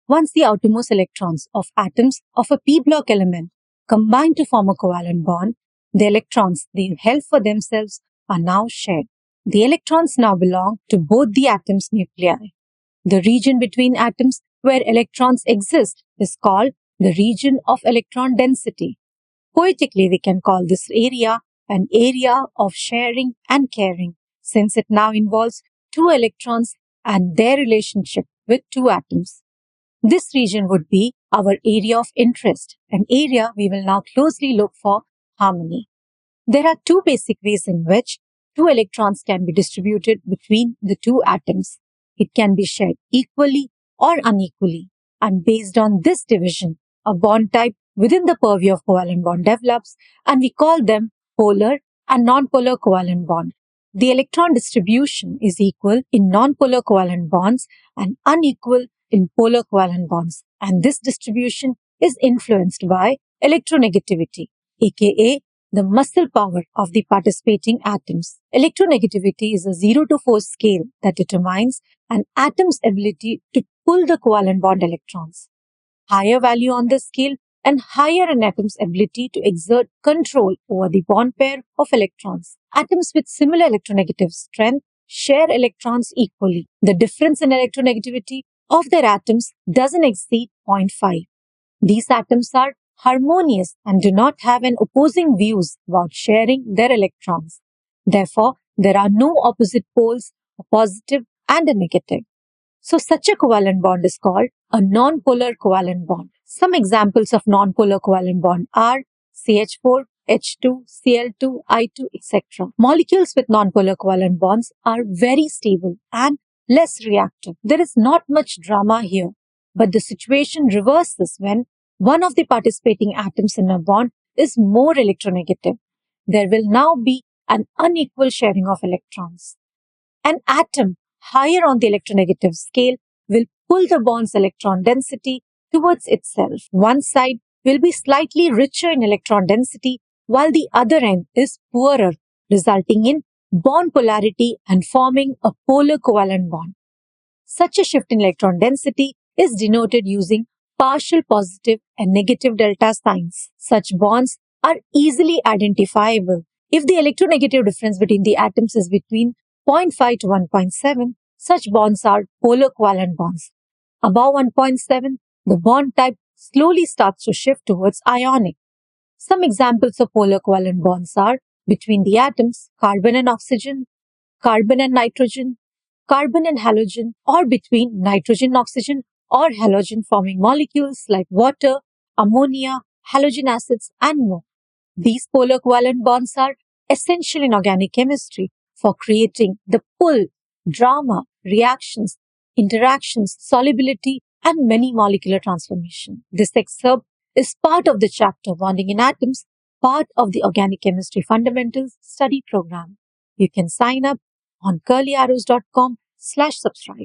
Once the outermost electrons of atoms of a p-block element combine to form a covalent bond, the electrons they held for themselves are now shared. The electrons now belong to both the atom's nuclei. The region between atoms where electrons exist is called the region of electron density. Poetically, we can call this area an area of sharing and caring, since it now involves two electrons and their relationship with two atoms. This region would be our area of interest, an area we will now closely look for harmony. There are two basic ways in which two electrons can be distributed between the two atoms. It can be shared equally or unequally, and based on this division, a bond type within the purview of covalent bond develops, and we call them polar and nonpolar covalent bond. The electron distribution is equal in nonpolar covalent bonds and unequal in polar covalent bonds, and this distribution is influenced by electronegativity, aka the muscle power of the participating atoms. Electronegativity is a 0 to 4 scale that determines an atom's ability to pull the covalent bond electrons. Higher value on this scale and higher an atom's ability to exert control over the bond pair of electrons. Atoms with similar electronegative strength share electrons equally. The difference in electronegativity of their atoms doesn't exceed 0.5. These atoms are harmonious and do not have an opposing views about sharing their electrons. Therefore, there are no opposite poles, a positive and a negative. So such a covalent bond is called a nonpolar covalent bond. Some examples of nonpolar covalent bond are CH4, H2, Cl2, I2, etc. Molecules with nonpolar covalent bonds are very stable and less reactive. There is not much drama here, but the situation reverses when one of the participating atoms in a bond is more electronegative. There will now be an unequal sharing of electrons. An atom higher on the electronegative scale will pull the bond's electron density towards itself. One side will be slightly richer in electron density, while the other end is poorer, resulting in bond polarity and forming a polar covalent bond. Such a shift in electron density is denoted using partial positive and negative delta signs. Such bonds are easily identifiable. If the electronegative difference between the atoms is between 0.5 to 1.7, such bonds are polar covalent bonds. Above 1.7, the bond type slowly starts to shift towards ionic. Some examples of polar covalent bonds are between the atoms carbon and oxygen, carbon and nitrogen, carbon and halogen, or between nitrogen, oxygen, or halogen forming molecules like water, ammonia, halogen acids, and more. These polar covalent bonds are essential in organic chemistry for creating the pull, drama, reactions, interactions, solubility, and many molecular transformation. This excerpt is part of the chapter Bonding in Atoms, part of the Organic Chemistry Fundamentals study program. You can sign up on CurlyArrows.com/subscribe.